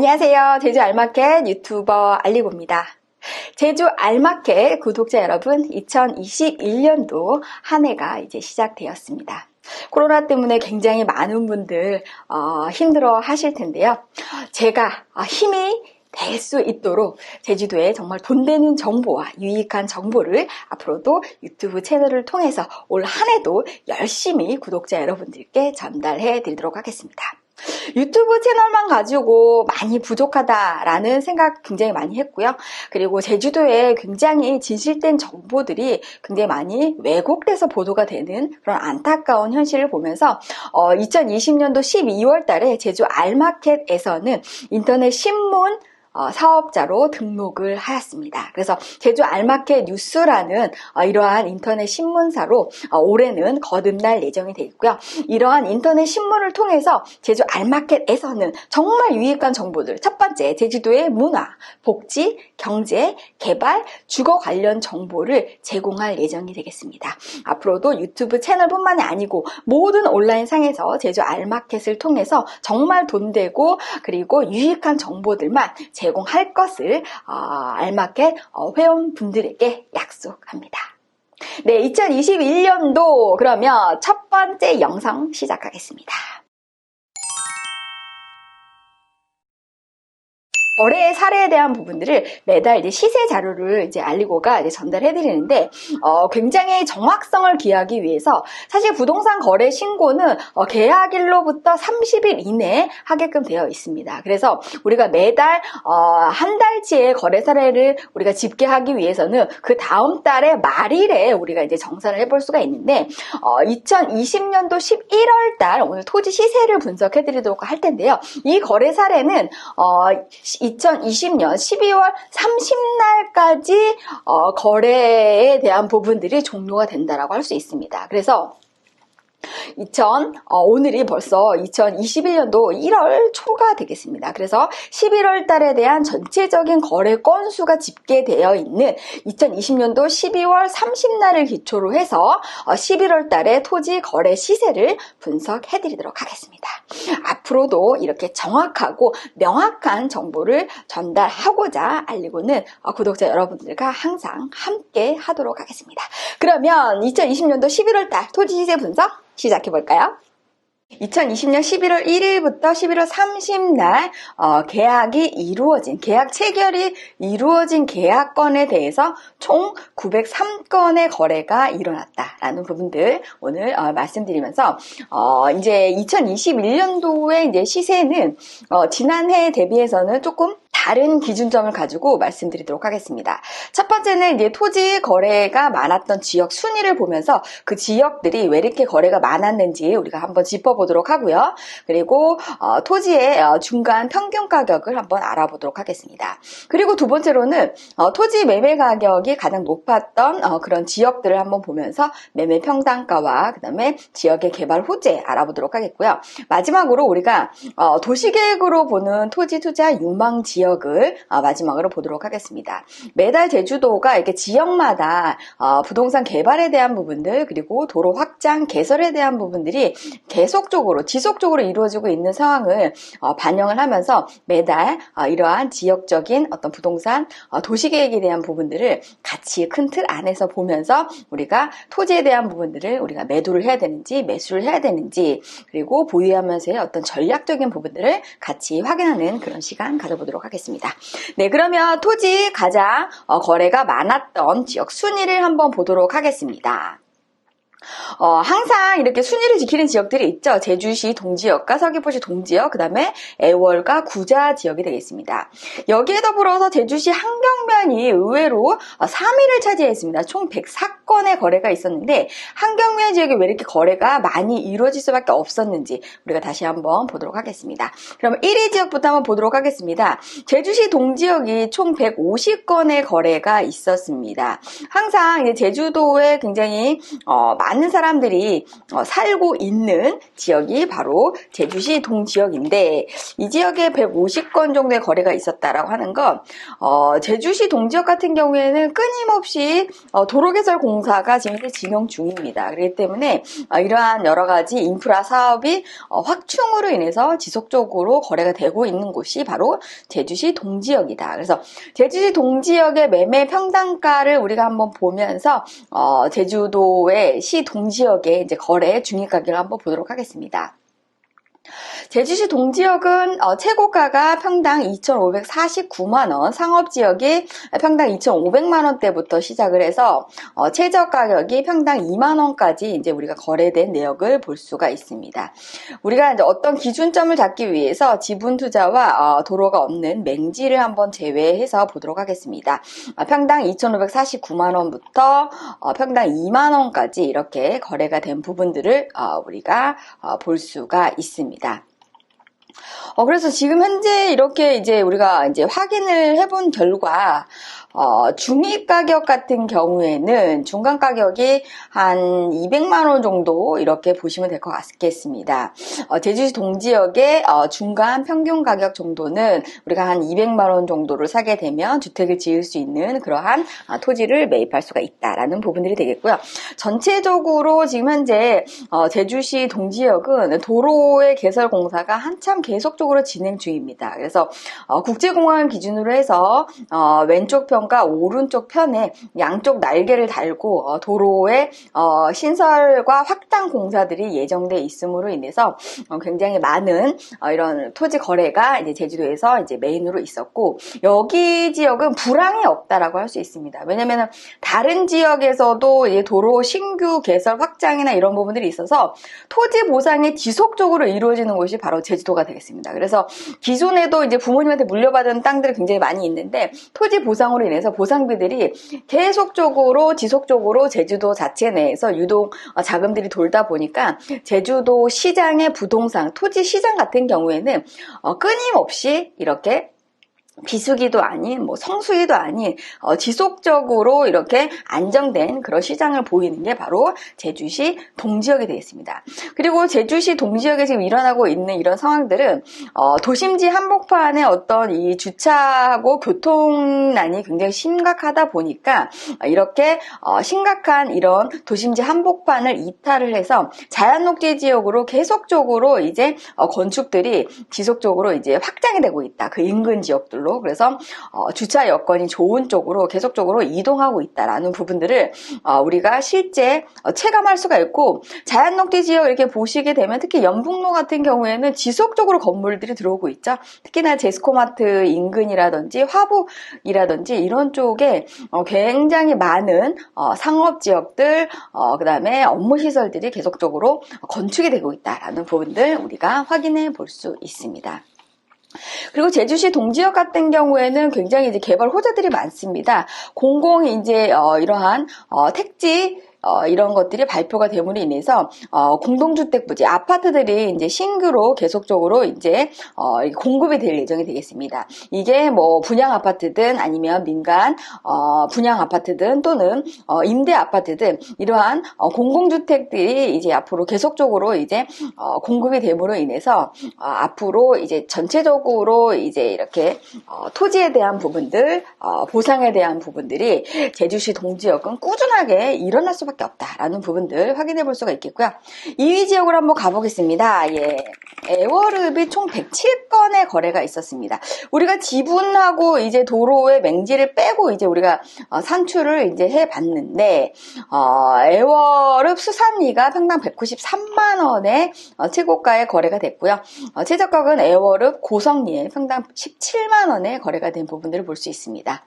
안녕하세요. 제주 알마켓 유튜버 알리고입니다. 제주 알마켓 구독자 여러분, 2021년도 한 해가 이제 시작되었습니다. 코로나 때문에 굉장히 많은 분들 힘들어 하실 텐데요. 제가 힘이 될 수 있도록 제주도에 정말 돈 되는 정보와 유익한 정보를 앞으로도 유튜브 채널을 통해서 올 한 해도 열심히 구독자 여러분들께 전달해 드리도록 하겠습니다. 유튜브 채널만 가지고 많이 부족하다라는 생각 굉장히 많이 했고요. 그리고 제주도에 굉장히 진실된 정보들이 굉장히 많이 왜곡돼서 보도가 되는 그런 안타까운 현실을 보면서 2020년도 12월 달에 제주 알마켓에서는 인터넷 신문 사업자로 등록을 하였습니다. 그래서 제주 알마켓 뉴스라는 이러한 인터넷 신문사로 올해는 거듭날 예정이 되어 있고요. 이러한 인터넷 신문을 통해서 제주 알마켓에서는 정말 유익한 정보들, 첫 번째 제주도의 문화, 복지, 경제, 개발, 주거 관련 정보를 제공할 예정이 되겠습니다. 앞으로도 유튜브 채널뿐만이 아니고 모든 온라인 상에서 제주 알마켓을 통해서 정말 돈되고 그리고 유익한 정보들만 제공할 것을 알마켓 회원분들에게 약속합니다. 네, 2021년도 그러면 첫 번째 영상 시작하겠습니다. 거래 사례에 대한 부분들을 매달 이제 시세 자료를 이제 알리고가 이제 전달해 드리는데 굉장히 정확성을 기하기 위해서 사실 부동산 거래 신고는 계약일로부터 30일 이내에 하게끔 되어 있습니다. 그래서 우리가 매달 한 달치의 거래 사례를 우리가 집계하기 위해서는 그 다음 달의 말일에 우리가 이제 정산을 해볼 수가 있는데 2020년도 11월 달 오늘 토지 시세를 분석해 드리도록 할 텐데요. 이 거래 사례는 2020년 12월 30날까지 거래에 대한 부분들이 종료가 된다라고 할 수 있습니다. 그래서 오늘이 벌써 2021년도 1월 초가 되겠습니다. 그래서 11월 달에 대한 전체적인 거래 건수가 집계되어 있는 2020년도 12월 30날을 기초로 해서 11월 달에 토지 거래 시세를 분석해 드리도록 하겠습니다. 앞으로도 이렇게 정확하고 명확한 정보를 전달하고자 알리고는 구독자 여러분들과 항상 함께 하도록 하겠습니다. 그러면 2020년도 11월 달 토지 시세 분석 시작해 볼까요? 2020년 11월 1일부터 11월 30날 계약이 이루어진, 계약 체결이 이루어진 계약건에 대해서 총 903건의 거래가 일어났다라는 부분들 오늘 말씀드리면서 이제 2021년도의 이제 시세는 지난해 대비해서는 조금 다른 기준점을 가지고 말씀드리도록 하겠습니다. 첫 번째는 이제 토지 거래가 많았던 지역 순위를 보면서 그 지역들이 왜 이렇게 거래가 많았는지 우리가 한번 짚어보도록 하고요. 그리고 토지의 중간 평균 가격을 한번 알아보도록 하겠습니다. 그리고 두 번째로는 토지 매매 가격이 가장 높았던 그런 지역들을 한번 보면서 매매 평당가와 그 다음에 지역의 개발 호재 알아보도록 하겠고요. 마지막으로 우리가 도시계획으로 보는 토지 투자 유망 지역을 마지막으로 보도록 하겠습니다. 매달 제주도가 이렇게 지역마다 부동산 개발에 대한 부분들 그리고 도로 확장 개설에 대한 부분들이 계속적으로 지속적으로 이루어지고 있는 상황을 반영을 하면서 매달 이러한 지역적인 어떤 부동산 도시계획에 대한 부분들을 같이 큰 틀 안에서 보면서 우리가 토지에 대한 부분들을 우리가 매도를 해야 되는지 매수를 해야 되는지 그리고 보유하면서의 어떤 전략적인 부분들을 같이 확인하는 그런 시간 가져보도록 하겠습니다. 네, 그러면 토지 가장 거래가 많았던 지역 순위를 한번 보도록 하겠습니다. 항상 이렇게 순위를 지키는 지역들이 있죠. 제주시 동지역과 서귀포시 동지역, 그 다음에 애월과 구자 지역이 되겠습니다. 여기에 더불어서 제주시 한경면이 의외로 3위를 차지했습니다. 총 104건의 거래가 있었는데 한경면 지역이 왜 이렇게 거래가 많이 이루어질 수밖에 없었는지 우리가 다시 한번 보도록 하겠습니다. 그럼 1위 지역부터 한번 보도록 하겠습니다. 제주시 동지역이 총 150건의 거래가 있었습니다. 항상 이제 제주도에 굉장히 많은 많은 사람들이 살고 있는 지역이 바로 제주시 동지역인데, 이 지역에 150건 정도의 거래가 있었다라고 하는 건 제주시 동지역 같은 경우에는 끊임없이 도로개설 공사가 지금 진행 중입니다. 그렇기 때문에 이러한 여러 가지 인프라 사업이 확충으로 인해서 지속적으로 거래가 되고 있는 곳이 바로 제주시 동지역이다. 그래서 제주시 동지역의 매매 평당가를 우리가 한번 보면서 제주도의 시 동지역의 이제 거래 중위 가격을 한번 보도록 하겠습니다. 제주시 동지역은 최고가가 평당 2,549만원, 상업지역이 평당 2,500만원대부터 시작을 해서 최저 가격이 평당 2만원까지 이제 우리가 거래된 내역을 볼 수가 있습니다. 우리가 이제 어떤 기준점을 잡기 위해서 지분 투자와 도로가 없는 맹지를 한번 제외해서 보도록 하겠습니다. 평당 2,549만원부터 평당 2만원까지 이렇게 거래가 된 부분들을 우리가 볼 수가 있습니다. 그래서 지금 현재 이렇게 이제 우리가 이제 확인을 해본 결과, 중위 가격 같은 경우에는 중간 가격이 한 200만원 정도 이렇게 보시면 될 것 같겠습니다. 제주시 동지역의 중간 평균 가격 정도는 우리가 한 200만원 정도를 사게 되면 주택을 지을 수 있는 그러한 토지를 매입할 수가 있다라는 부분들이 되겠고요. 전체적으로 지금 현재 제주시 동지역은 도로의 개설 공사가 한참 계속적으로 진행 중입니다. 그래서 국제공항을 기준으로 해서 왼쪽 편 오른쪽 편에 양쪽 날개를 달고 도로의 신설과 확장 공사들이 예정돼 있음으로 인해서 굉장히 많은 이런 토지 거래가 이제 제주도에서 이제 메인으로 있었고, 여기 지역은 불황이 없다라고 할 수 있습니다. 왜냐면은 다른 지역에서도 이제 도로 신규 개설 확장이나 이런 부분들이 있어서 토지 보상이 지속적으로 이루어지는 곳이 바로 제주도가 되겠습니다. 그래서 기존에도 이제 부모님한테 물려받은 땅들이 굉장히 많이 있는데, 토지 보상으로 인해서 보상비들이 계속적으로 지속적으로 제주도 자체 내에서 유동 자금들이 돌다 보니까 제주도 시장의 부동산, 토지 시장 같은 경우에는 끊임없이 이렇게 비수기도 아닌 성수기도 아닌 지속적으로 이렇게 안정된 그런 시장을 보이는 게 바로 제주시 동지역이 되겠습니다. 그리고 제주시 동지역에 지금 일어나고 있는 이런 상황들은 도심지 한복판의 어떤 이 주차하고 교통난이 굉장히 심각하다 보니까 이렇게 심각한 이런 도심지 한복판을 이탈을 해서 자연녹지 지역으로 계속적으로 이제 건축들이 지속적으로 이제 확장이 되고 있다. 그 인근 지역들로. 그래서 주차 여건이 좋은 쪽으로 계속적으로 이동하고 있다라는 부분들을 우리가 실제 체감할 수가 있고, 자연녹지 지역 이렇게 보시게 되면 특히 연북로 같은 경우에는 지속적으로 건물들이 들어오고 있죠. 특히나 제스코마트 인근이라든지 화북이라든지 이런 쪽에 굉장히 많은 상업 지역들, 그 다음에 업무 시설들이 계속적으로 건축이 되고 있다라는 부분들 우리가 확인해 볼 수 있습니다. 그리고 제주시 동지역 같은 경우에는 굉장히 이제 개발 호재들이 많습니다. 공공 이제 이러한 택지 이런 것들이 발표가 됨으로 인해서 공동주택 부지, 아파트들이 이제 신규로 계속적으로 이제 공급이 될 예정이 되겠습니다. 이게 분양 아파트든 아니면 민간 분양 아파트든 또는 임대 아파트든 이러한 공공주택들이 이제 앞으로 계속적으로 이제 공급이 됨으로 인해서 앞으로 이제 전체적으로 이제 이렇게 토지에 대한 부분들, 보상에 대한 부분들이 제주시 동지역은 꾸준하게 일어날 수밖에 없다라는 부분들 확인해 볼 수가 있겠고요. 2위 지역으로 한번 가보겠습니다. 애월읍이 총 107건의 거래가 있었습니다. 우리가 지분하고 이제 도로의 맹지를 빼고 이제 우리가 산출을 이제 해봤는데, 애월읍 수산리가 평당 193만 원의 최고가의 거래가 됐고요. 최저가는 애월읍 고성리에 평당 17만 원의 거래가 된 부분들을 볼 수 있습니다.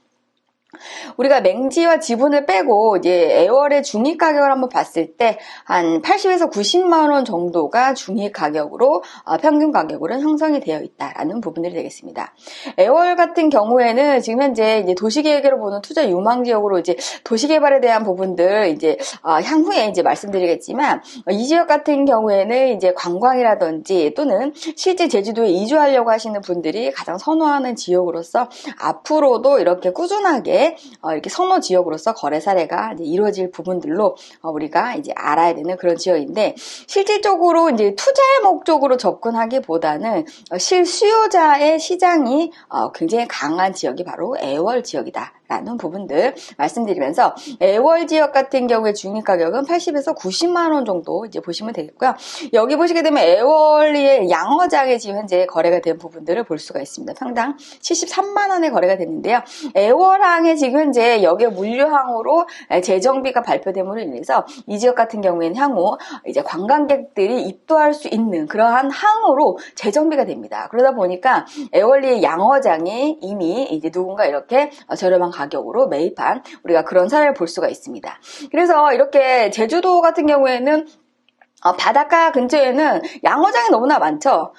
우리가 맹지와 지분을 빼고 이제 애월의 중위 가격을 한번 봤을 때 한 80에서 90만 원 정도가 중위 가격으로 평균 가격으로 형성이 되어 있다라는 부분들이 되겠습니다. 애월 같은 경우에는 지금 현재 이제 도시계획으로 보는 투자 유망 지역으로 이제 도시개발에 대한 부분들 이제 향후에 이제 말씀드리겠지만, 이 지역 같은 경우에는 이제 관광이라든지 또는 실제 제주도에 이주하려고 하시는 분들이 가장 선호하는 지역으로서 앞으로도 이렇게 꾸준하게 지역에 이렇게 선호 지역으로서 거래 사례가 이제 이루어질 부분들로 우리가 이제 알아야 되는 그런 지역인데, 실질적으로 이제 투자의 목적으로 접근하기보다는 실수요자의 시장이 굉장히 강한 지역이 바로 애월 지역이다 라는 부분들 말씀드리면서, 애월 지역 같은 경우에 중위가격은 80에서 90만 원 정도 이제 보시면 되겠고요. 여기 보시게 되면 애월리의 양어장에 지금 현재 거래가 된 부분들을 볼 수가 있습니다. 평당 73만 원에 거래가 됐는데요. 애월항에 지금 현재 역의 물류항으로 재정비가 발표됨으로 인해서 이 지역 같은 경우에는 향후 이제 관광객들이 입도할 수 있는 그러한 항으로 재정비가 됩니다. 그러다 보니까 애월리의 양어장이 이미 이제 누군가 이렇게 저렴한 가격으로 매입한 우리가 그런 사례를 볼 수가 있습니다. 그래서 이렇게 제주도 같은 경우에는 바닷가 근처에는 양어장이 너무나 많죠.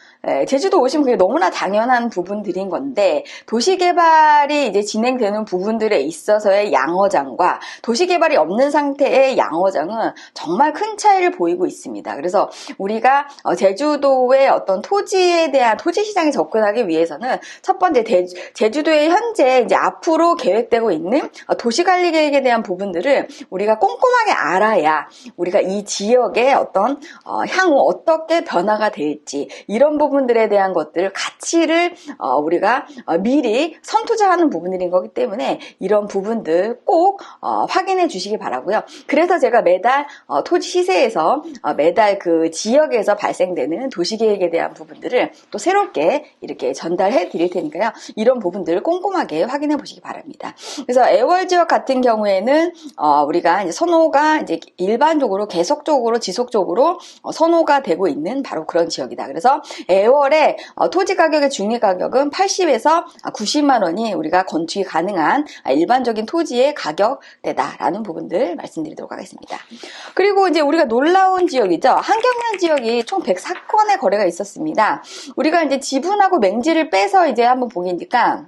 제주도 오시면 그게 너무나 당연한 부분들인 건데, 도시개발이 이제 진행되는 부분들에 있어서의 양어장과 도시개발이 없는 상태의 양어장은 정말 큰 차이를 보이고 있습니다. 그래서 우리가 제주도의 어떤 토지에 대한 토지 시장에 접근하기 위해서는 첫 번째 제주도에 현재 이제 앞으로 계획되고 있는 도시관리 계획에 대한 부분들을 우리가 꼼꼼하게 알아야 우리가 이 지역의 어떤 향후 어떻게 변화가 될지, 이런 부분들에 대한 것들 가치를 우리가 미리 선투자하는 부분들인 거기 때문에 이런 부분들 꼭 확인해 주시기 바라고요. 그래서 제가 매달 토지 시세에서 매달 그 지역에서 발생되는 도시계획에 대한 부분들을 또 새롭게 이렇게 전달해 드릴 테니까요. 이런 부분들을 꼼꼼하게 확인해 보시기 바랍니다. 그래서 애월 지역 같은 경우에는 우리가 이제 선호가 이제 일반적으로 계속적으로 지속적으로 선호가 되고 있는 바로 그런 지역이다. 그래서 애월의 토지 가격의 중위 가격은 80에서 90만 원이 우리가 건축이 가능한 일반적인 토지의 가격대다라는 부분들 말씀드리도록 하겠습니다. 그리고 이제 우리가 놀라운 지역이죠. 한경면 지역이 총 104건의 거래가 있었습니다. 우리가 이제 지분하고 맹지를 빼서 이제 한번 보기니까,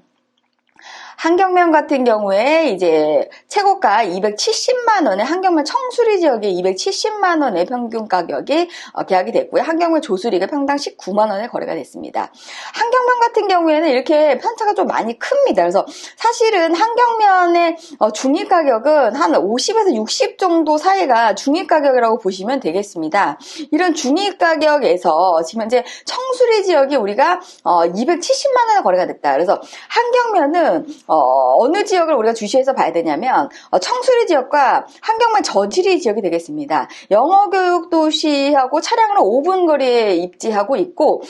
한경면 같은 경우에 이제 최고가 270만 원에 한경면 청수리 지역에 270만 원의 평균 가격이 계약이 됐고요. 한경면 조수리가 평당 19만 원에 거래가 됐습니다. 한경면 같은 경우에는 이렇게 편차가 좀 많이 큽니다. 그래서 사실은 한경면의 중위 가격은 한 50에서 60 정도 사이가 중위 가격이라고 보시면 되겠습니다. 이런 중위 가격에서 지금 현재 청수리 지역이 우리가 270만 원에 거래가 됐다. 그래서 한경면은 어느 지역을 우리가 주시해서 봐야 되냐면 청수리 지역과 한경면 저지리 지역이 되겠습니다. 영어교육도시하고 차량으로 5분 거리에 입지하고 있고,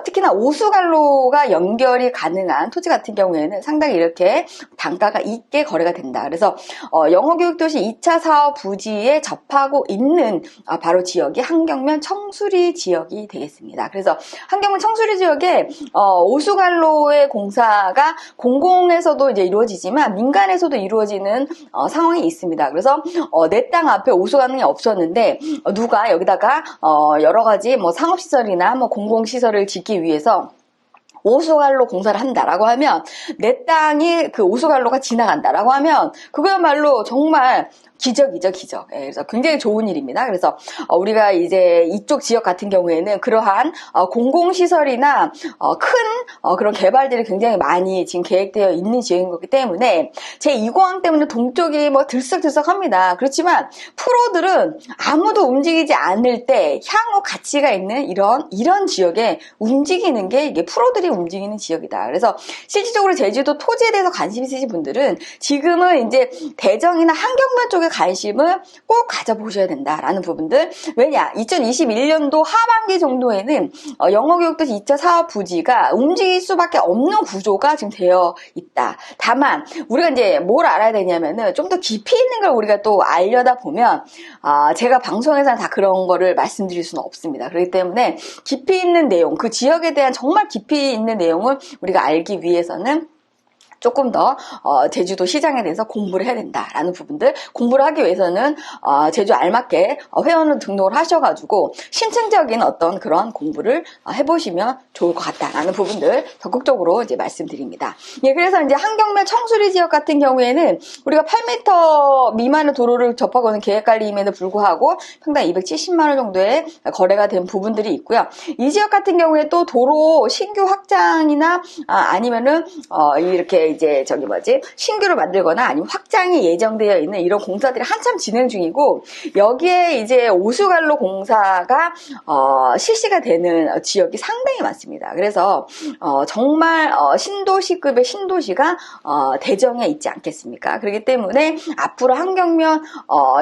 특히나 오수관로가 연결이 가능한 토지 같은 경우에는 상당히 이렇게 단가가 있게 거래가 된다. 그래서 영어교육도시 2차 사업 부지에 접하고 있는 바로 지역이 한경면 청수리 지역이 되겠습니다. 그래서 한경면 청수리 지역에 오수관로의 공사가 공공에서도 이제 이루어지지만 민간에서도 이루어지는 상황이 있습니다. 그래서 내 땅 앞에 오수관이 없었는데 누가 여기다가 여러 가지 뭐 상업시설이나 뭐 공공시설을 짓기 위해서 오수관로 공사를 한다라고 하면, 내 땅이 그 오수관로가 지나간다라고 하면 그거야말로 정말 기적이죠, 기적. 그래서 굉장히 좋은 일입니다. 그래서 우리가 이제 이쪽 지역 같은 경우에는 그러한 공공시설이나 큰 그런 개발들이 굉장히 많이 지금 계획되어 있는 지역인 거기 때문에 제2공항 때문에 동쪽이 뭐 들썩들썩합니다. 그렇지만 프로들은 아무도 움직이지 않을 때 향후 가치가 있는 이런 지역에 움직이는 게 이게 프로들이 움직이는 지역이다. 그래서 실질적으로 제주도 토지에 대해서 관심 있으신 분들은 지금은 이제 대정이나 한경면 쪽에 관심을 꼭 가져보셔야 된다라는 부분들. 왜냐? 2021년도 하반기 정도에는 영어교육도시 2차 사업 부지가 움직일 수밖에 없는 구조가 지금 되어 있다. 다만 우리가 이제 뭘 알아야 되냐면은 좀 더 깊이 있는 걸 우리가 또 알려다 보면 제가 방송에서는 다 그런 거를 말씀드릴 수는 없습니다. 그렇기 때문에 깊이 있는 내용, 그 지역에 대한 정말 깊이 있는 내용을 우리가 알기 위해서는 조금 더 제주도 시장에 대해서 공부를 해야 된다라는 부분들, 공부를 하기 위해서는 제주 알맞게 회원을 등록을 하셔가지고 신층적인 어떤 그런 공부를 해보시면 좋을 것 같다라는 부분들 적극적으로 이제 말씀드립니다. 예, 그래서 이제 한경면 청수리 지역 같은 경우에는 우리가 8m 미만의 도로를 접하고 있는 계획관리임에도 불구하고 평당 270만 원 정도의 거래가 된 부분들이 있고요. 이 지역 같은 경우에 또 도로 신규 확장이나 아니면은 이렇게 이제 신규로 만들거나 아니면 확장이 예정되어 있는 이런 공사들이 한참 진행 중이고, 여기에 이제 오수관로 공사가 실시가 되는 지역이 상당히 많습니다. 그래서 정말 신도시급의 신도시가 대정에 있지 않겠습니까? 그렇기 때문에 앞으로 한경면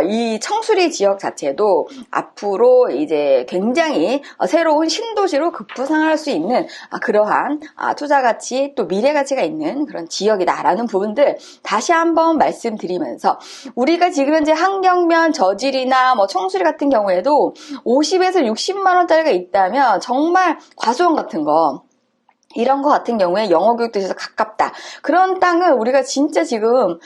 이 청수리 지역 자체도 앞으로 이제 굉장히 새로운 신도시로 급부상할 수 있는 그러한 투자 가치 또 미래 가치가 있는 그런 지역이다라는 부분들 다시 한번 말씀드리면서, 우리가 지금 현재 한경면 저질이나 청수리 같은 경우에도 50에서 60만 원짜리가 있다면 정말 과수원 같은 거, 이런 거 같은 경우에 영어교육도시에서 가깝다. 그런 땅을 우리가 진짜 지금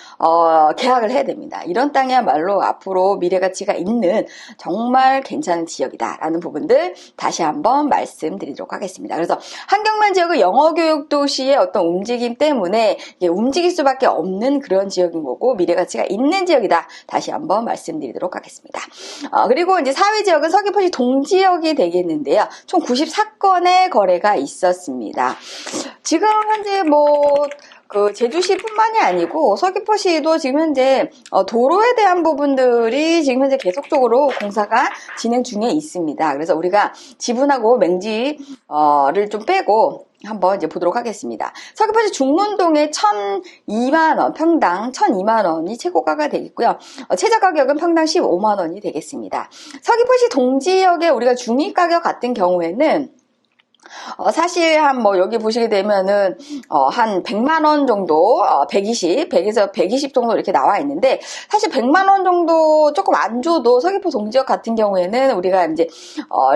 계약을 해야 됩니다. 이런 땅이야말로 앞으로 미래가치가 있는 정말 괜찮은 지역이다라는 부분들 다시 한번 말씀드리도록 하겠습니다. 그래서 한경면 지역의 영어교육도시의 어떤 움직임 때문에 움직일 수밖에 없는 그런 지역인 거고, 미래가치가 있는 지역이다. 다시 한번 말씀드리도록 하겠습니다. 그리고 이제 4위 지역은 서귀포시 동지역이 되겠는데요. 총 94건의 거래가 있었습니다. 지금 현재 제주시뿐만이 아니고 서귀포시도 지금 현재 도로에 대한 부분들이 지금 현재 계속적으로 공사가 진행 중에 있습니다. 그래서 우리가 지분하고 맹지를 좀 빼고 한번 이제 보도록 하겠습니다. 서귀포시 중문동에 1,002만원, 평당 1,002만원이 최고가가 되겠고요. 최저 가격은 평당 15만원이 되겠습니다. 서귀포시 동지역에 우리가 중위가격 같은 경우에는 사실 여기 보시게 되면은 한 100만원 정도, 100에서 120 정도 이렇게 나와 있는데, 사실 100만원 정도 조금 안 줘도 서귀포 동지역 같은 경우에는 우리가 이제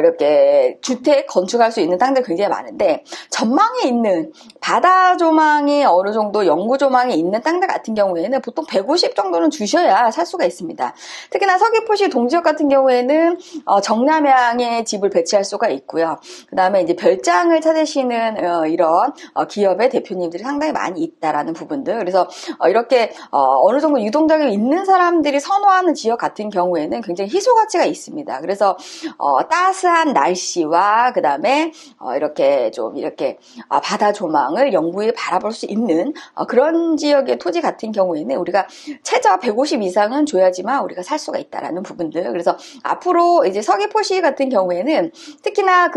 이렇게 주택 건축할 수 있는 땅들 굉장히 많은데, 전망이 있는 바다 조망이 어느 정도 영구 조망이 있는 땅들 같은 경우에는 보통 150 정도는 주셔야 살 수가 있습니다. 특히나 서귀포시 동지역 같은 경우에는 정남향에 집을 배치할 수가 있고요. 그 다음에 이제 별장을 찾으시는 이런 기업의 대표님들이 상당히 많이 있다라는 부분들. 그래서 이렇게 어느 정도 유동적이 있는 사람들이 선호하는 지역 같은 경우에는 굉장히 희소 가치가 있습니다. 그래서 따스한 날씨와 그 다음에 이렇게 바다 조망을 영구히 바라볼 수 있는 그런 지역의 토지 같은 경우에는 우리가 최저 150 이상은 줘야지만 우리가 살 수가 있다라는 부분들. 그래서 앞으로 이제 서귀포시 같은 경우에는 특히나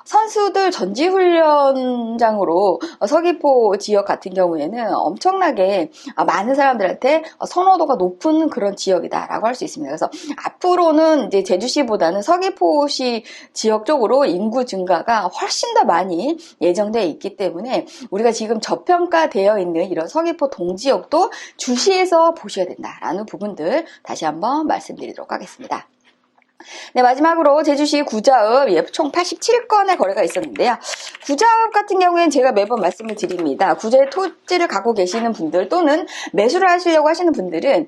선수들 전지훈련장으로 서귀포 지역 같은 경우에는 엄청나게 많은 사람들한테 선호도가 높은 그런 지역이다라고 할 수 있습니다. 그래서 앞으로는 이제 제주시보다는 서귀포시 지역 쪽으로 인구 증가가 훨씬 더 많이 예정되어 있기 때문에 우리가 지금 저평가되어 있는 이런 서귀포 동지역도 주시해서 보셔야 된다라는 부분들 다시 한번 말씀드리도록 하겠습니다. 네, 마지막으로 제주시 구자읍 총 87건의 거래가 있었는데요. 구자읍 같은 경우에는 제가 매번 말씀을 드립니다. 구자의 토지를 갖고 계시는 분들 또는 매수를 하시려고 하시는 분들은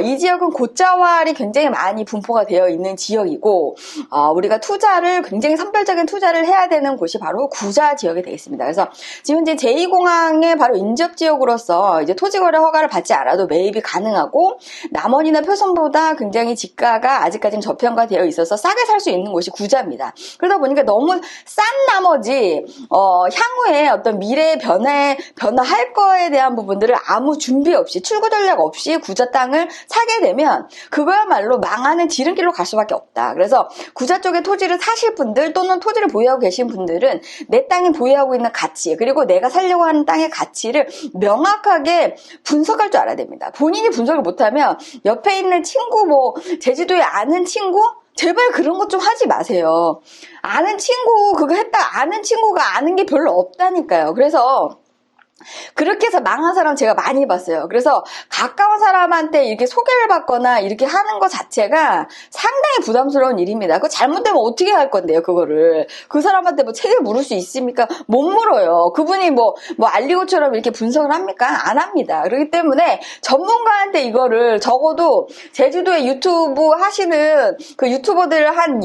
이 지역은 고자활이 굉장히 많이 분포가 되어 있는 지역이고 우리가 굉장히 선별적인 투자를 해야 되는 곳이 바로 구자 지역이 되겠습니다. 그래서 지금 이제 제2공항의 바로 인접 지역으로서 이제 토지거래 허가를 받지 않아도 매입이 가능하고 남원이나 표선보다 굉장히 지가가 아직까지는 저평가되어 있어서 싸게 살 수 있는 곳이 구자입니다. 그러다 보니까 너무 싼 나머지 향후에 어떤 미래의 변화할 거에 대한 부분들을 아무 준비 없이 출구 전략 없이 구자 땅을 사게 되면 그거야말로 망하는 지름길로 갈 수밖에 없다. 그래서 구자 쪽에 토지를 사실 분들 또는 토지를 보유하고 계신 분들은 내 땅이 보유하고 있는 가치 그리고 내가 살려고 하는 땅의 가치를 명확하게 분석할 줄 알아야 됩니다. 본인이 분석을 못하면 옆에 있는 친구 제주도에 아는 친구 제발 그런 것 좀 하지 마세요. 아는 친구 그거 했다 아는 친구가 아는 게 별로 없다니까요. 그래서 그렇게 해서 망한 사람 제가 많이 봤어요. 그래서 가까운 사람한테 이렇게 소개를 받거나 이렇게 하는 것 자체가 상당히 부담스러운 일입니다. 그거 잘못되면 어떻게 할 건데요, 그거를. 그 사람한테 책을 물을 수 있습니까? 못 물어요. 그분이 알리고처럼 이렇게 분석을 합니까? 안 합니다. 그렇기 때문에 전문가한테 이거를 적어도 제주도에 유튜브 하시는 그 유튜버들 한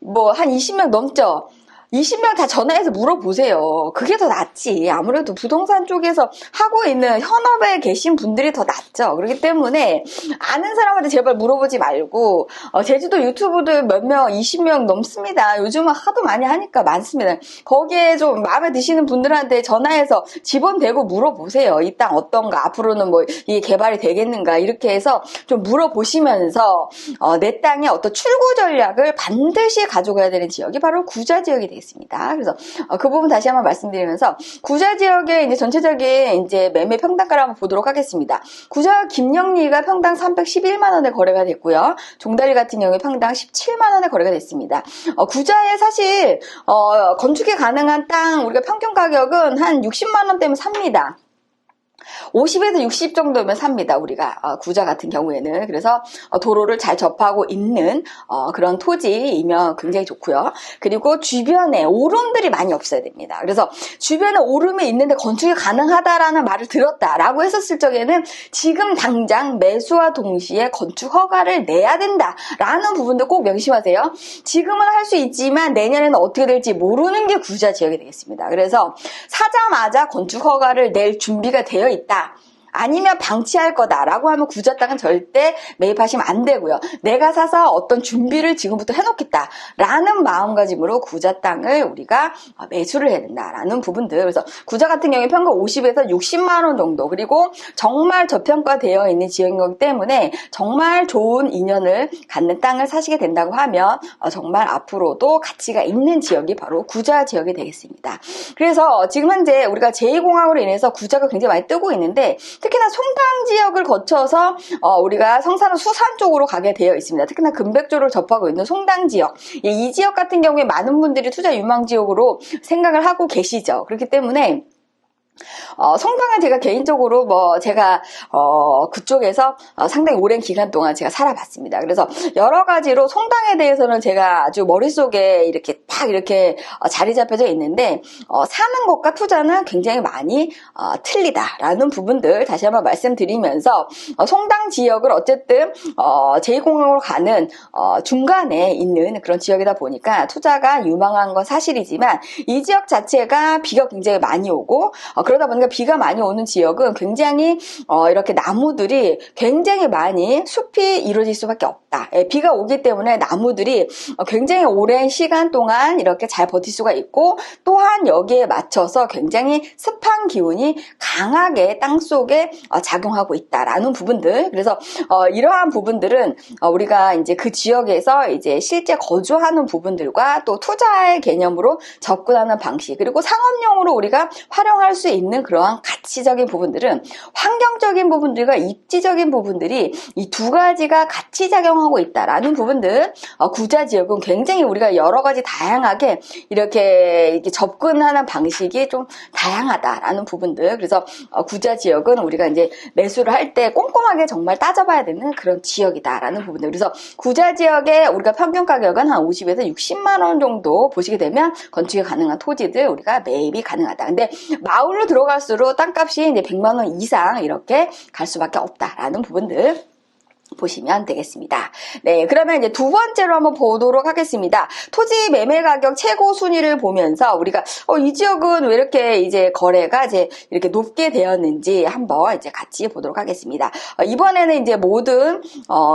20명 넘죠? 20명 다 전화해서 물어보세요. 그게 더 낫지. 아무래도 부동산 쪽에서 하고 있는 현업에 계신 분들이 더 낫죠. 그렇기 때문에 아는 사람한테 제발 물어보지 말고 제주도 유튜브들 몇 명, 20명 넘습니다. 요즘은 하도 많이 하니까 많습니다. 거기에 좀 마음에 드시는 분들한테 전화해서 집원 대고 물어보세요. 이 땅 어떤가? 앞으로는 뭐 이게 개발이 되겠는가? 이렇게 해서 좀 물어보시면서 내 땅의 어떤 출구 전략을 반드시 가져가야 되는 지역이 바로 구자 지역이 되겠습니다. 그래서 그 부분 다시 한번 말씀드리면서 구자 지역의 이제 전체적인 이제 매매 평당가를 한번 보도록 하겠습니다. 구자 김영리가 평당 311만 원에 거래가 됐고요. 종다리 같은 경우에 평당 17만 원에 거래가 됐습니다. 구자에 사실 건축이 가능한 땅 우리가 평균 가격은 한 60만 원대면 삽니다. 50에서 60 정도면 삽니다. 우리가 구자 같은 경우에는. 그래서 도로를 잘 접하고 있는 그런 토지이면 굉장히 좋고요. 그리고 주변에 오름들이 많이 없어야 됩니다. 그래서 주변에 오름이 있는데 건축이 가능하다라는 말을 들었다라고 했었을 적에는 지금 당장 매수와 동시에 건축 허가를 내야 된다라는 부분도 꼭 명심하세요. 지금은 할 수 있지만 내년에는 어떻게 될지 모르는 게 구자 지역이 되겠습니다. 그래서 사자마자 건축 허가를 낼 준비가 되어 있다. 아니면 방치할 거다라고 하면 구자 땅은 절대 매입하시면 안 되고요. 내가 사서 어떤 준비를 지금부터 해놓겠다라는 마음가짐으로 구자 땅을 우리가 매수를 해야 된다라는 부분들. 그래서 구자 같은 경우에 평균 50에서 60만 원 정도, 그리고 정말 저평가되어 있는 지역이기 때문에 정말 좋은 인연을 갖는 땅을 사시게 된다고 하면 정말 앞으로도 가치가 있는 지역이 바로 구자 지역이 되겠습니다. 그래서 지금 현재 우리가 제2공항으로 인해서 구자가 굉장히 많이 뜨고 있는데, 특히나 송당 지역을 거쳐서 우리가 성산호 수산 쪽으로 가게 되어 있습니다. 특히나 금백조를 접하고 있는 송당 지역, 이 지역 같은 경우에 많은 분들이 투자 유망 지역으로 생각을 하고 계시죠. 그렇기 때문에 송당은 제가 개인적으로 제가 그쪽에서 상당히 오랜 기간 동안 제가 살아봤습니다. 그래서 여러 가지로 송당에 대해서는 제가 아주 머릿속에 이렇게 팍 이렇게 자리 잡혀져 있는데, 사는 것과 투자는 굉장히 많이 틀리다라는 부분들 다시 한번 말씀드리면서, 송당 지역을 어쨌든 제2공항으로 가는 중간에 있는 그런 지역이다 보니까 투자가 유망한 건 사실이지만, 이 지역 자체가 비가 굉장히 많이 오고 그러다 보니까 비가 많이 오는 지역은 굉장히 이렇게 나무들이 굉장히 많이 숲이 이루어질 수밖에 없다. 비가 오기 때문에 나무들이 굉장히 오랜 시간 동안 이렇게 잘 버틸 수가 있고, 또한 여기에 맞춰서 굉장히 습한 기운이 강하게 땅속에 작용하고 있다라는 부분들. 그래서 이러한 부분들은 우리가 이제 그 지역에서 이제 실제 거주하는 부분들과 또 투자의 개념으로 접근하는 방식, 그리고 상업용으로 우리가 활용할 수 있는 그러한 가치적인 부분들은, 환경적인 부분들과 입지적인 부분들이 이 두 가지가 같이 작용하고 있다라는 부분들, 구자 지역은 굉장히 우리가 여러 가지 다양하게 이렇게 접근하는 방식이 좀 다양하다라는 부분들. 그래서 구자 지역은 우리가 이제 매수를 할 때 꼼꼼하게 정말 따져봐야 되는 그런 지역이다라는 부분들. 그래서 구자 지역에 우리가 평균 가격은 한 50에서 60만 원 정도 보시게 되면 건축이 가능한 토지들 우리가 매입이 가능하다. 근데 마을로 들어갈수록 땅값이 이제 100만 원 이상 이렇게 갈 수밖에 없다라는 부분들 보시면 되겠습니다. 네, 그러면 이제 두 번째로 한번 보도록 하겠습니다. 토지 매매 가격 최고 순위를 보면서 우리가 이 지역은 왜 이렇게 이제 거래가 이제 이렇게 높게 되었는지 한번 이제 같이 보도록 하겠습니다. 이번에는 이제 모든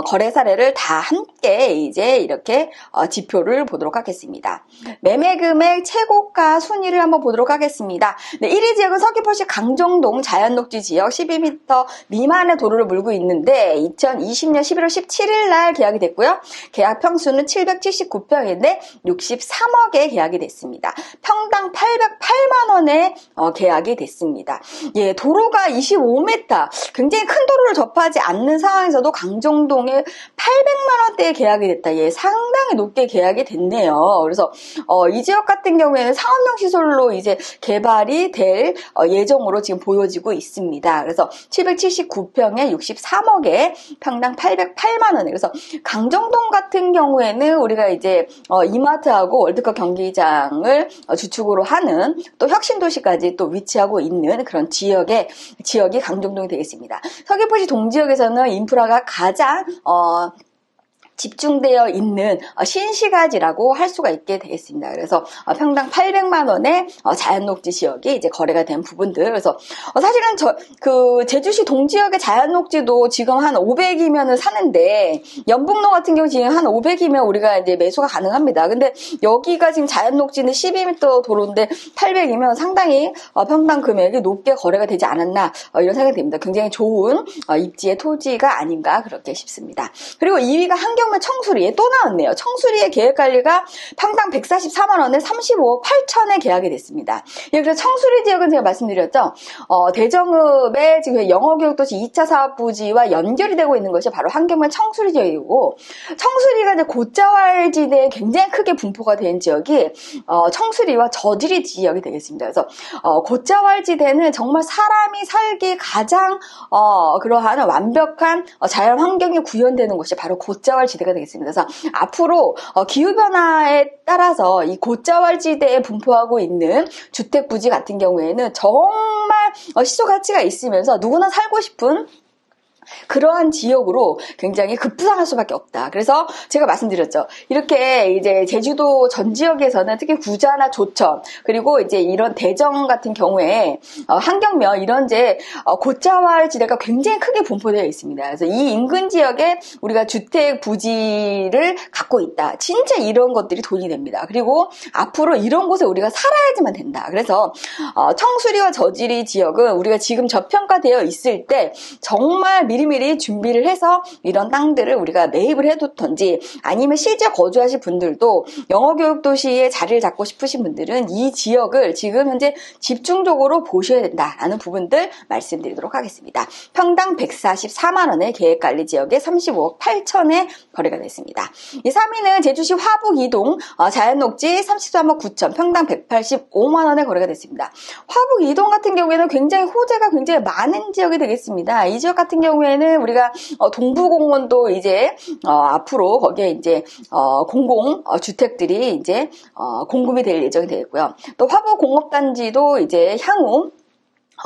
거래 사례를 다 함께 이제 이렇게 지표를 보도록 하겠습니다. 매매 금액 최고가 순위를 한번 보도록 하겠습니다. 네, 1위 지역은 서귀포시 강정동 자연녹지 지역 12m 미만의 도로를 물고 있는데 2020년 11월 17일 날 계약이 됐고요. 계약 평수는 779평인데 63억에 계약이 됐습니다. 평당 808만 원에 계약이 됐습니다. 예, 도로가 25m, 굉장히 큰 도로를 접하지 않는 상황에서도 강정동에 800만 원대에 계약이 됐다. 예, 상당히 높게 계약이 됐네요. 그래서 이 지역 같은 경우에는 상업용 시설로 이제 개발이 될 예정으로 지금 보여지고 있습니다. 그래서 779평에 63억에 평당 808만 원에. 그래서 강정동 같은 경우에는 우리가 이제 이마트하고 월드컵 경기장을 주축으로 하는 또 혁신도시까지 또 위치하고 있는 그런 지역이 강정동이 되겠습니다. 서귀포시 동지역에서는 인프라가 가장 집중되어 있는 신시가지라고 할 수가 있게 되겠습니다. 그래서 평당 800만 원의 자연녹지 지역이 이제 거래가 된 부분들. 그래서 사실은 제주시 동지역의 자연녹지도 지금 한 500이면은 사는데, 연북로 같은 경우 지금 한 500이면 우리가 이제 매수가 가능합니다. 근데 여기가 지금 자연녹지는 12m 도로인데 800이면 상당히 평당 금액이 높게 거래가 되지 않았나, 이런 생각이 듭니다. 굉장히 좋은 입지의 토지가 아닌가 그렇게 싶습니다. 그리고 2위가 한경면 청수리에 또 나왔네요. 청수리의 계획관리가 평당 144만 원에 35억 8천에 계약이 됐습니다. 예, 그래서 청수리 지역은 제가 말씀드렸죠. 대정읍의 지금 영어교육도시 2차 사업부지와 연결이 되고 있는 것이 바로 한경면 청수리 지역이고, 청수리가 이제 곶자왈지대에 굉장히 크게 분포가 된 지역이 청수리와 저지리 지역이 되겠습니다. 그래서 곶자왈지대는 정말 사람이 살기 가장 그러한 완벽한 자연 환경이 구현되는 곳이 바로 곶자왈지대가 되겠습니다. 그래서 앞으로 기후변화에 따라서 이 곶자왈지대에 분포하고 있는 주택 부지 같은 경우에는 정말 시초 가치가 있으면서 누구나 살고 싶은 그러한 지역으로 굉장히 급부상할 수밖에 없다. 그래서 제가 말씀드렸죠. 이렇게 이제 제주도 전 지역에서는 특히 구자나 조천, 그리고 이제 이런 대정 같은 경우에 한경면 이런 이제 곶자왈 지대가 굉장히 크게 분포되어 있습니다. 그래서 이 인근 지역에 우리가 주택 부지를 갖고 있다. 진짜 이런 것들이 돈이 됩니다. 그리고 앞으로 이런 곳에 우리가 살아야지만 된다. 그래서 청수리와 저지리 지역은 우리가 지금 저평가되어 있을 때 정말 미리미리 준비를 해서 이런 땅들을 우리가 매입을 해뒀던지, 아니면 실제 거주하실 분들도 영어교육도시에 자리를 잡고 싶으신 분들은 이 지역을 지금 현재 집중적으로 보셔야 된다라는 부분들 말씀드리도록 하겠습니다. 평당 144만 원의 계획관리 지역에 35억 8천에 거래가 됐습니다. 이 3위는 제주시 화북 이동 자연녹지 33억 9천, 평당 185만 원에 거래가 됐습니다. 화북 이동 같은 경우에는 굉장히 호재가 굉장히 많은 지역이 되겠습니다. 이 지역 같은 경우에는 우리가 동부공원도 이제 앞으로 거기에 이제 공공 주택들이 이제 공급이 될 예정이 되겠고요. 또 화보공업단지도 이제 향후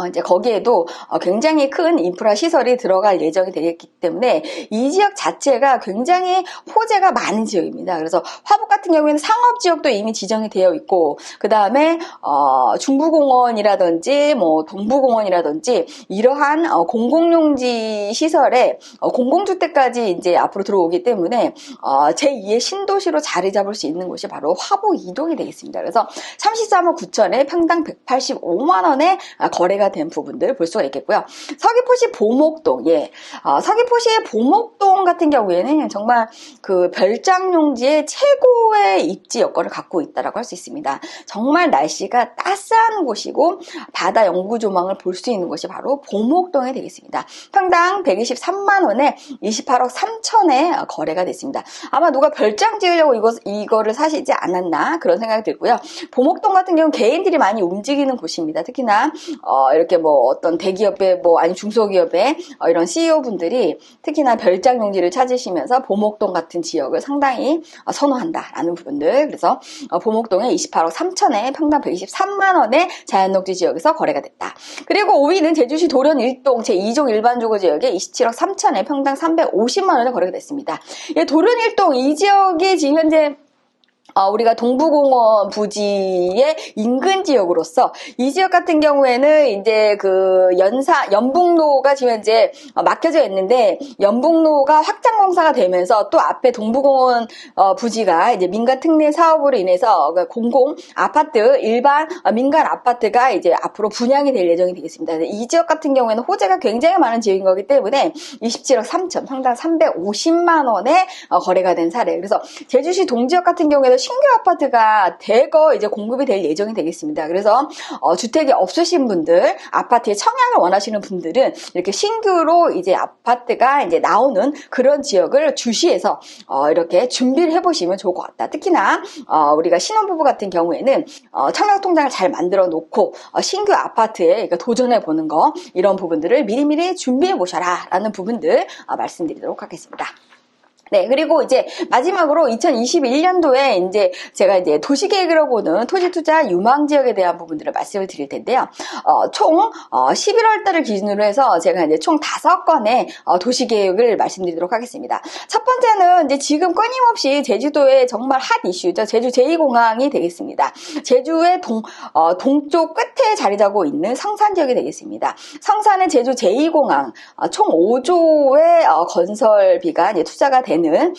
이제 거기에도 굉장히 큰 인프라 시설이 들어갈 예정이 되겠기 때문에 이 지역 자체가 굉장히 호재가 많은 지역입니다. 그래서 화북 같은 경우에는 상업지역도 이미 지정이 되어 있고, 그 다음에 중부공원이라든지 뭐 동부공원이라든지 이러한 공공용지 시설에 공공주택까지 이제 앞으로 들어오기 때문에 제2의 신도시로 자리 잡을 수 있는 곳이 바로 화북 이동이 되겠습니다. 그래서 33억 9천에 평당 185만 원에 거래가 된 부분들 볼 수가 있겠고요. 서귀포시 보목동, 서귀포시의 보목동 같은 경우에는 정말 그 별장용지의 최고의 입지 여건을 갖고 있다라고 할 수 있습니다. 정말 날씨가 따스한 곳이고 바다 영구 조망을 볼 수 있는 곳이 바로 보목동이 되겠습니다. 평당 123만 원에 28억 3천에 거래가 됐습니다. 아마 누가 별장 지으려고 이거를 사시지 않았나 그런 생각이 들고요. 보목동 같은 경우는 개인들이 많이 움직이는 곳입니다. 특히나 이렇게 뭐 어떤 대기업의 아니 중소기업의 이런 CEO분들이 특히나 별장 용지를 찾으시면서 보목동 같은 지역을 상당히 선호한다라는 부분들. 그래서 보목동에 28억 3천에 평당 123만 원의 자연녹지 지역에서 거래가 됐다. 그리고 5위는 제주시 도련 1동 제2종 일반주거 지역에 27억 3천에 평당 350만 원에 거래가 됐습니다. 도련 1동 이 지역이 지금 현재 우리가 동부공원 부지의 인근 지역으로서 이 지역 같은 경우에는 이제 그 연북로가 지금 이제 막혀져 있는데, 연북로가 확장 공사가 되면서 또 앞에 동부공원 부지가 이제 민간 특례 사업으로 인해서 공공 아파트, 일반 민간 아파트가 이제 앞으로 분양이 될 예정이 되겠습니다. 이 지역 같은 경우에는 호재가 굉장히 많은 지역인 거기 때문에 27억 3천, 평당 350만 원에 거래가 된 사례. 그래서 제주시 동지역 같은 경우에는 신규 아파트가 대거 이제 공급이 될 예정이 되겠습니다. 그래서 주택이 없으신 분들, 아파트에 청약을 원하시는 분들은 이렇게 신규로 이제 아파트가 이제 나오는 그런 지역을 주시해서 이렇게 준비를 해보시면 좋을 것 같다. 특히나 우리가 신혼부부 같은 경우에는 청약 통장을 잘 만들어 놓고 신규 아파트에 그러니까 도전해 보는 거, 이런 부분들을 미리미리 준비해 보셔라 라는 부분들 말씀드리도록 하겠습니다. 네, 그리고 이제 마지막으로 2021년도에 이제 제가 이제 도시계획으로 보는 토지투자 유망지역에 대한 부분들을 말씀을 드릴 텐데요. 총 11월 달을 기준으로 해서 제가 이제 총 5건의 도시계획을 말씀드리도록 하겠습니다. 첫 번째는 이제 지금 끊임없이 제주도의 정말 핫 이슈죠. 제주 제2공항이 되겠습니다. 제주의 동쪽 끝에 자리 잡고 있는 성산 지역이 되겠습니다. 성산은 제주 제2공항 총 5조의 건설비가 이제 투자가 되는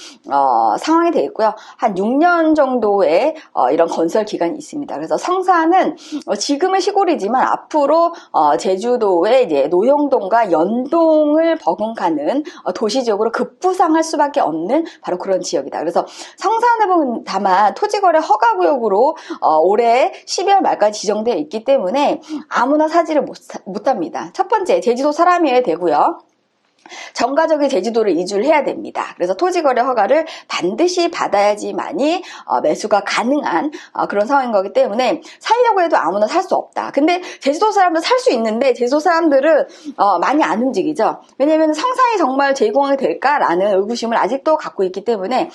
상황이 되겠고요. 한 6년 정도의 이런 건설 기간이 있습니다. 그래서 성산은 지금은 시골이지만 앞으로 제주도의 이제 노영동과 연동을 버금가는 도시지역으로 급부상할 수밖에 없는 바로 그런 지역이다. 그래서 성산은 다만 토지거래 허가구역으로 올해 12월 말까지 지정되어 있기 때문에 아무나 사지를 못합니다. 첫 번째, 제주도 사람이어야 되고요. 정가적인 제주도를 이주를 해야 됩니다. 그래서 토지거래 허가를 반드시 받아야지만이 매수가 가능한 그런 상황인 거기 때문에 살려고 해도 아무나 살 수 없다. 근데 제주도 사람들 살 수 있는데 제주도 사람들은 많이 안 움직이죠. 왜냐하면 성산이 정말 제2공항이 될까라는 의구심을 아직도 갖고 있기 때문에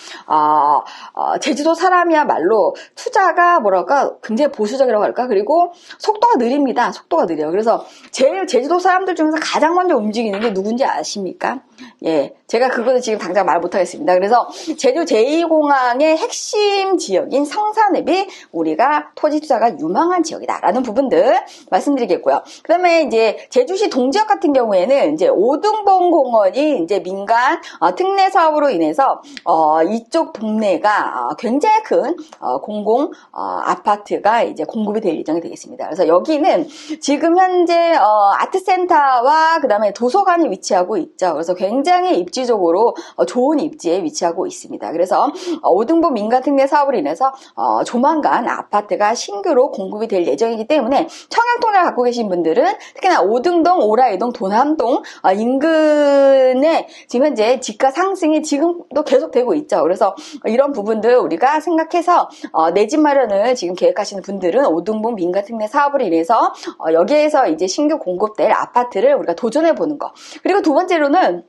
제주도 사람이야말로 투자가 뭐랄까 굉장히 보수적이라고 할까. 그리고 속도가 느립니다. 속도가 느려요. 그래서 제일 제주도 사람들 중에서 가장 먼저 움직이는 게 누군지 아십니까? 예, 제가 그거는 지금 당장 말 못하겠습니다. 그래서 제주 제2공항의 핵심 지역인 성산읍이 우리가 토지 투자가 유망한 지역이다라는 부분들 말씀드리겠고요. 그다음에 이제 제주시 동지역 같은 경우에는 이제 오등봉 공원이 이제 민간 특례 사업으로 인해서 이쪽 동네가 굉장히 큰 공공 아파트가 이제 공급이 될 예정이 되겠습니다. 그래서 여기는 지금 현재 아트센터와 그다음에 도서관이 위치하고 있죠. 그래서 굉장히 입지적으로 좋은 입지에 위치하고 있습니다. 그래서 오등봉 민간특례 사업으로 인해서 조만간 아파트가 신규로 공급이 될 예정이기 때문에 청약통장을 갖고 계신 분들은 특히나 오등동, 오라이동, 도남동 인근에 지금 현재 집가 상승이 지금도 계속되고 있죠. 그래서 이런 부분들 우리가 생각해서 내 집 마련을 지금 계획하시는 분들은 오등봉 민간특례 사업으로 인해서 여기에서 이제 신규 공급될 아파트를 우리가 도전해 보는 거. 그리고 두 번째로는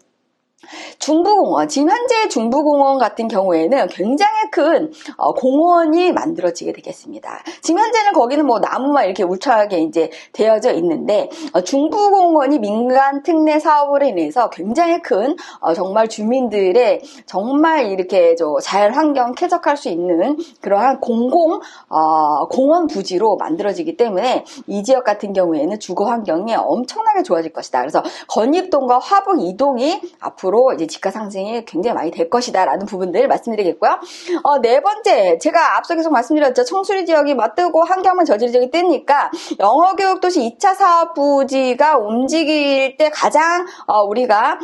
중부공원, 지금 현재 중부공원 같은 경우에는 굉장히 큰 공원이 만들어지게 되겠습니다. 지금 현재는 거기는 뭐 나무만 이렇게 울창하게 이제 되어져 있는데 중부공원이 민간 특례 사업으로 인해서 굉장히 큰 정말 주민들의 정말 이렇게 자연 환경 쾌적할 수 있는 그러한 공원 부지로 만들어지기 때문에 이 지역 같은 경우에는 주거 환경이 엄청나게 좋아질 것이다. 그래서 건입동과 화북 이동이 앞으로 이제 집가 상승이 굉장히 많이 될 것이다 라는 부분들 말씀드리겠고요. 네 번째, 제가 앞서 계속 말씀드렸죠. 청수리 지역이 맞뜨고 환경만 저지리 지역이 뜨니까 영어교육도시 2차 사업 부지가 움직일 때 가장 우리가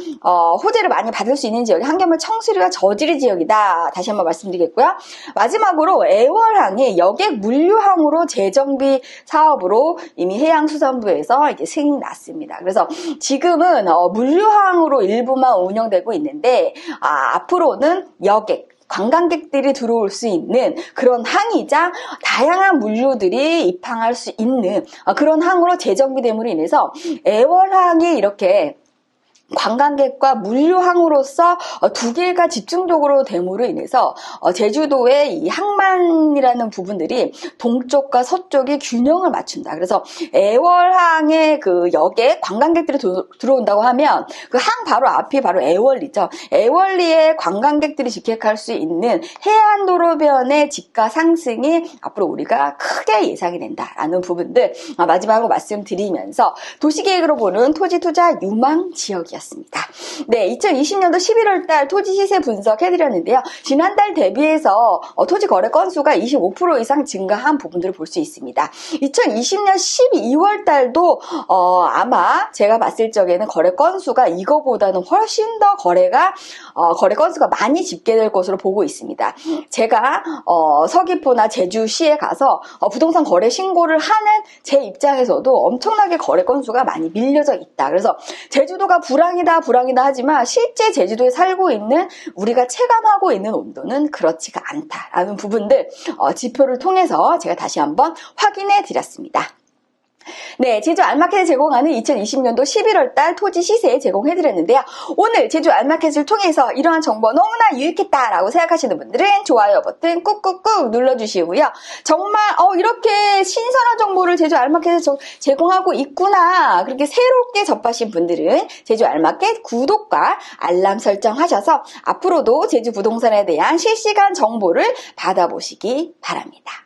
호재를 많이 받을 수 있는 지역이 한겨울 청수리와 저지리 지역이다. 다시 한번 말씀드리겠고요. 마지막으로 애월항이 여객 물류항으로 재정비 사업으로 이미 해양수산부에서 이제 승인이 났습니다. 그래서 지금은 물류항으로 일부만 운영되고 있는데 앞으로는 여객 관광객들이 들어올 수 있는 그런 항이자 다양한 물류들이 입항할 수 있는 그런 항으로 재정비됨으로 인해서 애월항이 이렇게 관광객과 물류항으로서 두 개가 집중적으로 됨으로 인해서 제주도의 이 항만이라는 부분들이 동쪽과 서쪽이 균형을 맞춘다. 그래서 애월항에 그 역에 관광객들이 들어온다고 하면 그 항 바로 앞이 바로 애월리죠. 애월리에 관광객들이 직행할 수 있는 해안도로변의 집가 상승이 앞으로 우리가 크게 예상이 된다라는 부분들 마지막으로 말씀드리면서 도시계획으로 보는 토지투자 유망 지역이었습니다. 네, 2020년도 11월달 토지 시세 분석해드렸는데요. 지난달 대비해서 토지 거래 건수가 25% 이상 증가한 부분들을 볼 수 있습니다. 2020년 12월달도 아마 제가 봤을 적에는 거래 건수가 이거보다는 훨씬 더 거래 건수가 많이 집계될 것으로 보고 있습니다. 제가 서귀포나 제주시에 가서 부동산 거래 신고를 하는 제 입장에서도 엄청나게 거래 건수가 많이 밀려져 있다. 그래서 제주도가 불황이다 하지만 실제 제주도에 살고 있는 우리가 체감하고 있는 온도는 그렇지가 않다라는 부분들 지표를 통해서 제가 다시 한번 확인해 드렸습니다. 네, 제주 알마켓에 제공하는 2020년도 11월 달 토지 시세 제공해드렸는데요. 오늘 제주 알마켓을 통해서 이러한 정보 너무나 유익했다라고 생각하시는 분들은 좋아요 버튼 꾹꾹꾹 눌러주시고요. 정말 이렇게 신선한 정보를 제주 알마켓에서 제공하고 있구나. 그렇게 새롭게 접하신 분들은 제주 알마켓 구독과 알람 설정하셔서 앞으로도 제주 부동산에 대한 실시간 정보를 받아보시기 바랍니다.